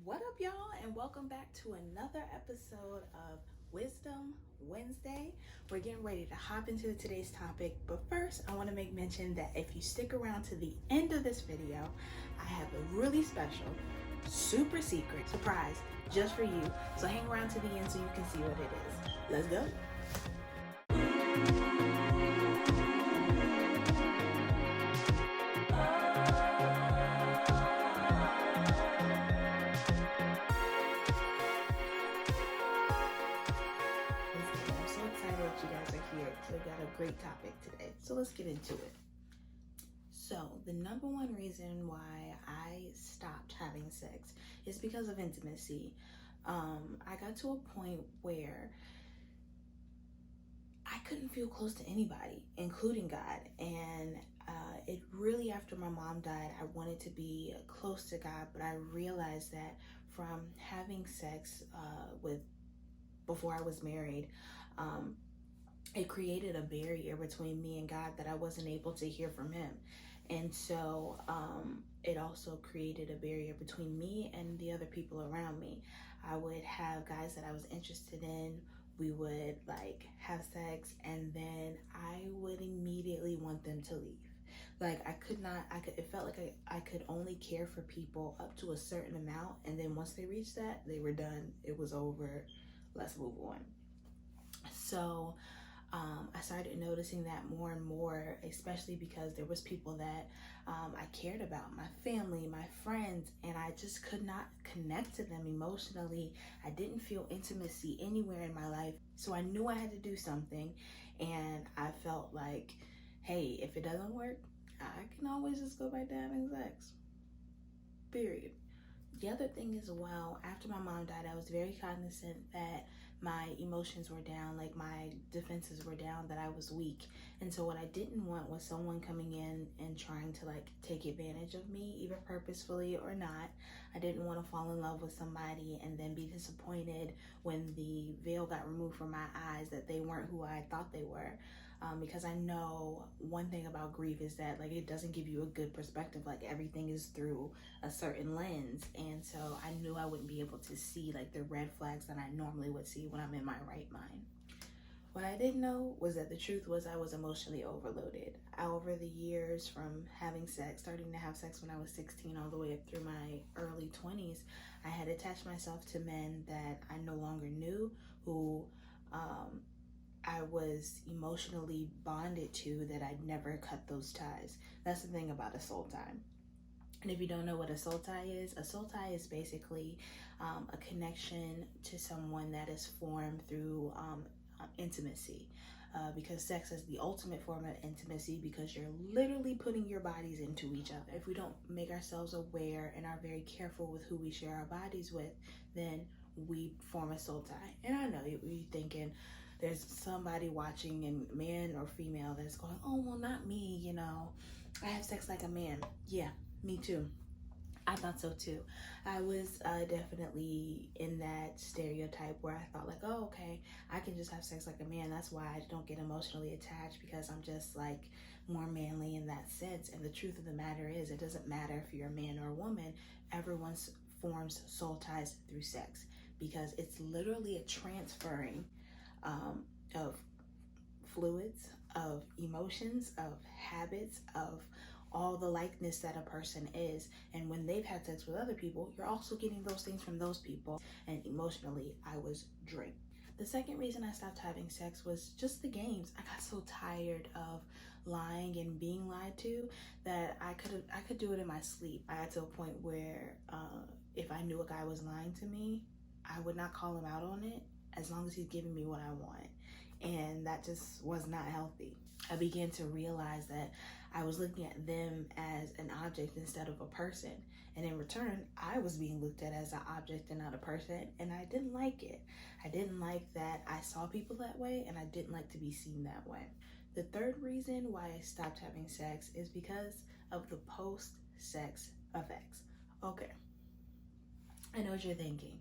What up, y'all, and welcome back to another episode of Wisdom Wednesday. We're getting ready to hop into today's topic, but first I want to make mention that if you stick around to the end of this video, I have a really special, super secret surprise just for you. So hang around to the end so you can see what it is. Let's go. You guys are here. So we got a great topic today. So let's get into it. So the number one reason why I stopped having sex is because of intimacy. I got to a point where I couldn't feel close to anybody, including God. And it really, after my mom died, I wanted to be close to God, but I realized that from having sex before I was married, it created a barrier between me and God that I wasn't able to hear from him. And so it also created a barrier between me and the other people around me. I would have guys that I was interested in. We would have sex, and then I would immediately want them to leave. It felt like I could only care for people up to a certain amount. And then once they reached that, they were done. It was over. Let's move on. So I started noticing that more and more, especially because there was people that I cared about, my family, my friends, and I just could not connect to them emotionally. I didn't feel intimacy anywhere in my life. So I knew I had to do something, and I felt like, hey, if it doesn't work, I can always just go back to having sex. Period. The other thing as well, after my mom died, I was very cognizant that my emotions were down, like my defenses were down, that I was weak. And so what I didn't want was someone coming in and trying to take advantage of me, either purposefully or not. I didn't want to fall in love with somebody and then be disappointed when the veil got removed from my eyes that they weren't who I thought they were. Because I know one thing about grief is that it doesn't give you a good perspective. Everything is through a certain lens, and so I knew I wouldn't be able to see the red flags that I normally would see when I'm in my right mind. What I didn't know was that the truth was I was emotionally overloaded. Over the years, from starting to have sex when I was 16 all the way up through my early 20s, I had attached myself to men that I no longer knew, who I was emotionally bonded to, that I'd never cut those ties. That's the thing about a soul tie. And if you don't know what a soul tie is basically a connection to someone that is formed through intimacy. Because sex is the ultimate form of intimacy, because you're literally putting your bodies into each other. If we don't make ourselves aware and are very careful with who we share our bodies with, then we form a soul tie. And I know you're thinking, there's somebody watching, and man or female, that's going, oh, well, not me, I have sex like a man. Yeah, me too. I thought so too. I was definitely in that stereotype where I thought oh, okay, I can just have sex like a man. That's why I don't get emotionally attached, because I'm just more manly in that sense. And the truth of the matter is, it doesn't matter if you're a man or a woman. Everyone forms soul ties through sex, because it's literally a transferring of fluids, of emotions, of habits, of all the likeness that a person is. And when they've had sex with other people, you're also getting those things from those people. And emotionally, I was drained. The second reason I stopped having sex was just the games. I got so tired of lying and being lied to that I could do it in my sleep. I got to a point where if I knew a guy was lying to me, I would not call him out on it, as long as he's giving me what I want. And that just was not healthy. I began to realize that I was looking at them as an object instead of a person. And in return, I was being looked at as an object and not a person. And I didn't like it. I didn't like that I saw people that way, and I didn't like to be seen that way. The third reason why I stopped having sex is because of the post-sex effects. Okay, I know what you're thinking.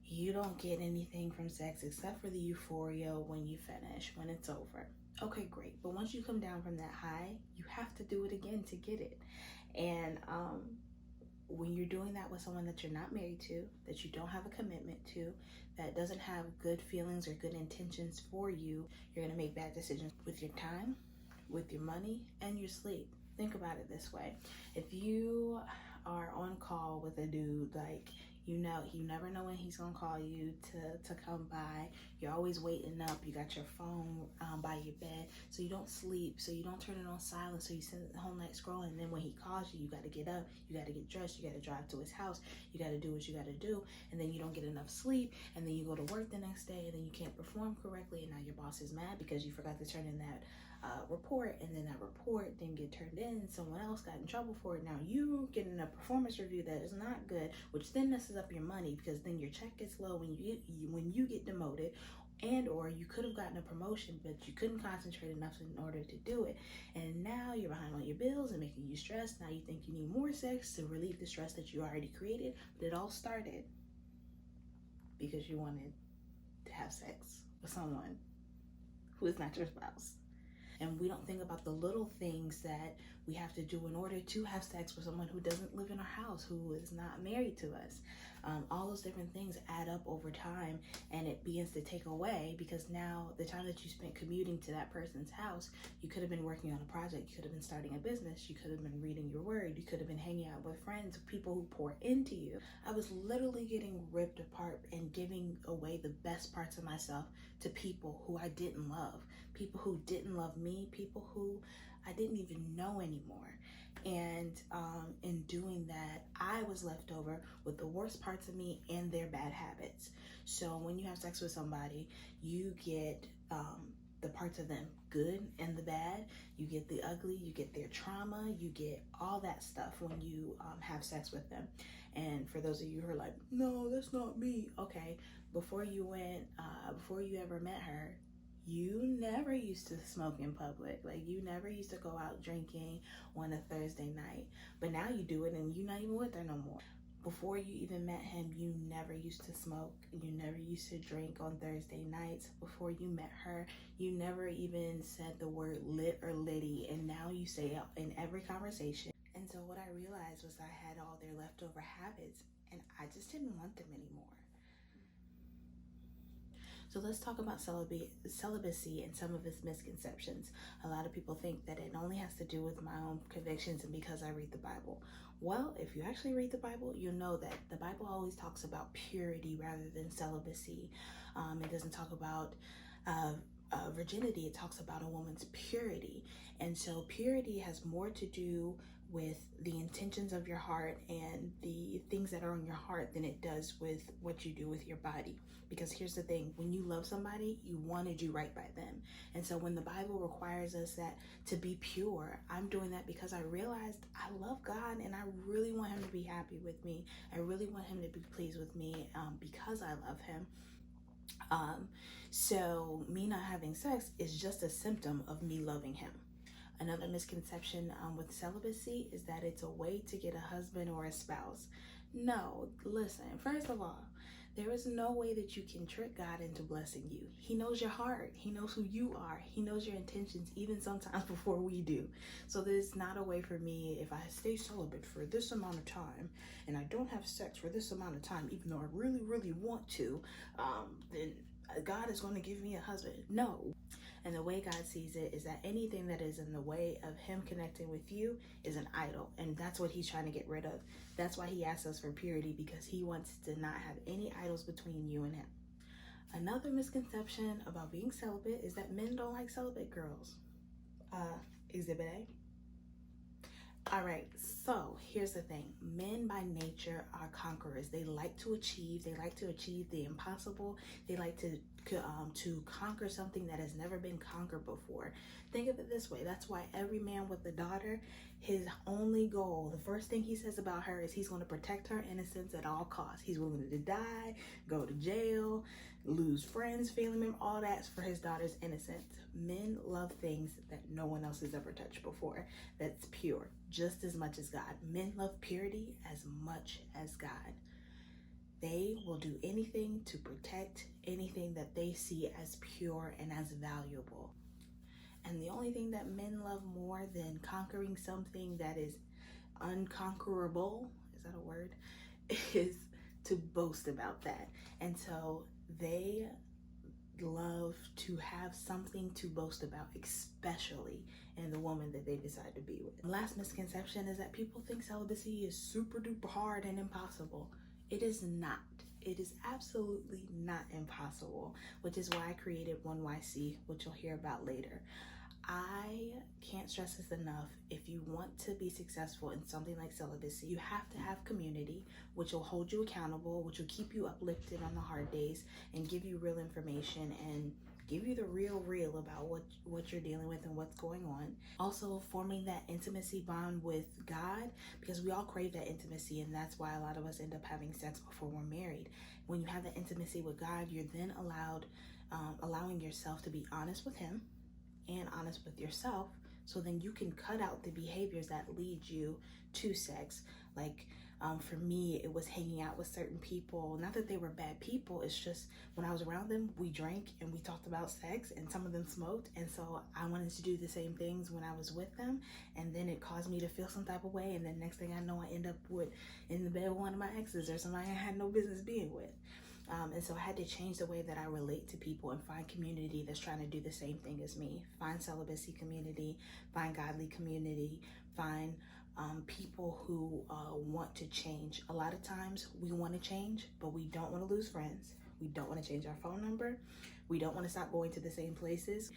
You don't get anything from sex except for the euphoria when you finish, when it's over. Okay, great. But once you come down from that high, you have to do it again to get it. And when you're doing that with someone that you're not married to, that you don't have a commitment to, that doesn't have good feelings or good intentions for you, you're gonna make bad decisions with your time, with your money, and your sleep. Think about it this way. If you are on call with a dude, like, you never know when he's gonna call you to come by. You're always waiting up. You got your phone by your bed, so you don't sleep, so you don't turn it on silent, so you sit the whole night scrolling. And then when he calls you, you got to get up, you got to get dressed, you got to drive to his house, you got to do what you got to do, and then you don't get enough sleep, and then you go to work the next day, and then you can't perform correctly, and now your boss is mad because you forgot to turn in that report, and then that report didn't get turned in, and someone else got in trouble for it. Now you getting a performance review that is not good, which then messes up your money, because then your check gets low when you get demoted, and or you could have gotten a promotion, but you couldn't concentrate enough in order to do it, and now you're behind on your bills and making you stressed. Now you think you need more sex to relieve the stress that you already created, but it all started because you wanted to have sex with someone who is not your spouse. And we don't think about the little things that we have to do in order to have sex with someone who doesn't live in our house, who is not married to us. All those different things add up over time, and it begins to take away, because now the time that you spent commuting to that person's house, you could have been working on a project, you could have been starting a business, you could have been reading your word, you could have been hanging out with friends, people who pour into you. I was literally getting ripped apart and giving away the best parts of myself to people who I didn't love, people who didn't love me, people who I didn't even know anymore. And in doing that, I was left over with the worst parts of me and their bad habits. So when you have sex with somebody, you get the parts of them, good and the bad. You get the ugly, you get their trauma, you get all that stuff when you have sex with them. And for those of you who are like, no, that's not me. Okay, before you ever met her, you never used to smoke in public. Like, you never used to go out drinking on a Thursday night, but now you do it and you're not even with her no more. Before you even met him, you never used to smoke. You never used to drink on Thursday nights. Before you met her, you never even said the word lit or litty, and now you say it in every conversation. And so what I realized was I had all their leftover habits, and I just didn't want them anymore. So let's talk about celibacy and some of its misconceptions. A lot of people think that it only has to do with my own convictions and because I read the Bible. Well, if you actually read the Bible, you'll know that the Bible always talks about purity rather than celibacy. It doesn't talk about virginity. It talks about a woman's purity. And so purity has more to do with the intentions of your heart and the things that are on your heart than it does with what you do with your body. Because here's the thing, when you love somebody, you want to do right by them. And so when the Bible requires us that to be pure, I'm doing that because I realized I love God and I really want him to be happy with me. I really want him to be pleased with me because I love him. So me not having sex is just a symptom of me loving him. Another misconception with celibacy is that it's a way to get a husband or a spouse. No, listen, first of all, there is no way that you can trick God into blessing you. He knows your heart. He knows who you are. He knows your intentions, even sometimes before we do. So there's not a way for me, if I stay celibate for this amount of time and I don't have sex for this amount of time, even though I really, really want to, then God is going to give me a husband. No. And the way God sees it is that anything that is in the way of him connecting with you is an idol. And that's what he's trying to get rid of. That's why he asks us for purity, because he wants to not have any idols between you and him. Another misconception about being celibate is that men don't like celibate girls. Exhibit A. All right, so here's the thing. Men by nature are conquerors. They like to achieve. They like to achieve the impossible. They like to conquer something that has never been conquered before. Think of it this way. That's why every man with a daughter, his only goal, the first thing he says about her is he's going to protect her innocence at all costs. He's willing to die, go to jail, lose friends, family members, all that's for his daughter's innocence. Men love things that no one else has ever touched before. That's pure, just as much as God. Men love purity as much as God. They will do anything to protect anything that they see as pure and as valuable. And the only thing that men love more than conquering something that is unconquerable, is that a word? Is to boast about that. And so they love to have something to boast about, especially in the woman that they decide to be with. The last misconception is that people think celibacy is super duper hard and impossible. It is not. It is absolutely not impossible, which is why I created 1YC, which you'll hear about later. I can't stress this enough. If you want to be successful in something like celibacy, you have to have community, which will hold you accountable, which will keep you uplifted on the hard days and give you real information and give you the real about what you're dealing with and what's going on. Also, forming that intimacy bond with God, because we all crave that intimacy, and that's why a lot of us end up having sex before we're married. When you have that intimacy with God, you're then allowing yourself to be honest with Him and honest with yourself, so then you can cut out the behaviors that lead you to sex. Like for me, it was hanging out with certain people. Not that they were bad people, it's just when I was around them, we drank and we talked about sex, and some of them smoked, and so I wanted to do the same things when I was with them, and then it caused me to feel some type of way, and then next thing I know, I end up in the bed with one of my exes or somebody I had no business being with. And so I had to change the way that I relate to people and find community that's trying to do the same thing as me. Find celibacy community, find godly community, find people who want to change. A lot of times we want to change, but we don't want to lose friends. We don't want to change our phone number. We don't want to stop going to the same places.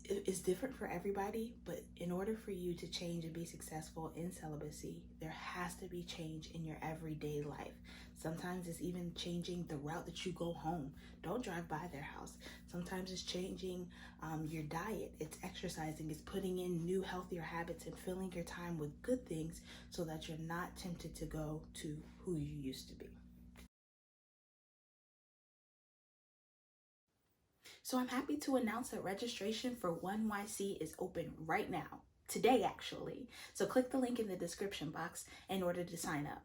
It's different for everybody, but in order for you to change and be successful in celibacy, there has to be change in your everyday life. Sometimes it's even changing the route that you go home. Don't drive by their house. Sometimes it's changing your diet. It's exercising. It's putting in new, healthier habits and filling your time with good things so that you're not tempted to go to who you used to be. So I'm happy to announce that registration for 1YC is open right now, today actually. So click the link in the description box in order to sign up.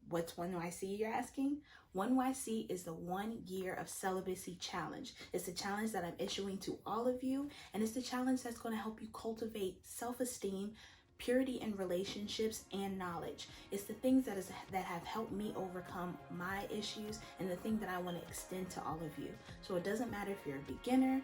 What's 1YC, you're asking? 1YC is the 1 year of celibacy challenge. It's a challenge that I'm issuing to all of you, and it's the challenge that's going to help you cultivate self-esteem, purity in relationships, and knowledge. It's the things that have helped me overcome my issues, and the thing that I want to extend to all of you. So it doesn't matter if you're a beginner,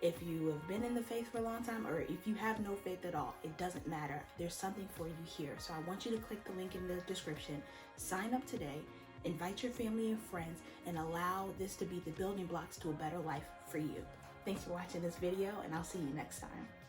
if you have been in the faith for a long time, or if you have no faith at all. It doesn't matter. There's something for you here. So I want you to click the link in the description, sign up today, invite your family and friends, and allow this to be the building blocks to a better life for you. Thanks for watching this video, and I'll see you next time.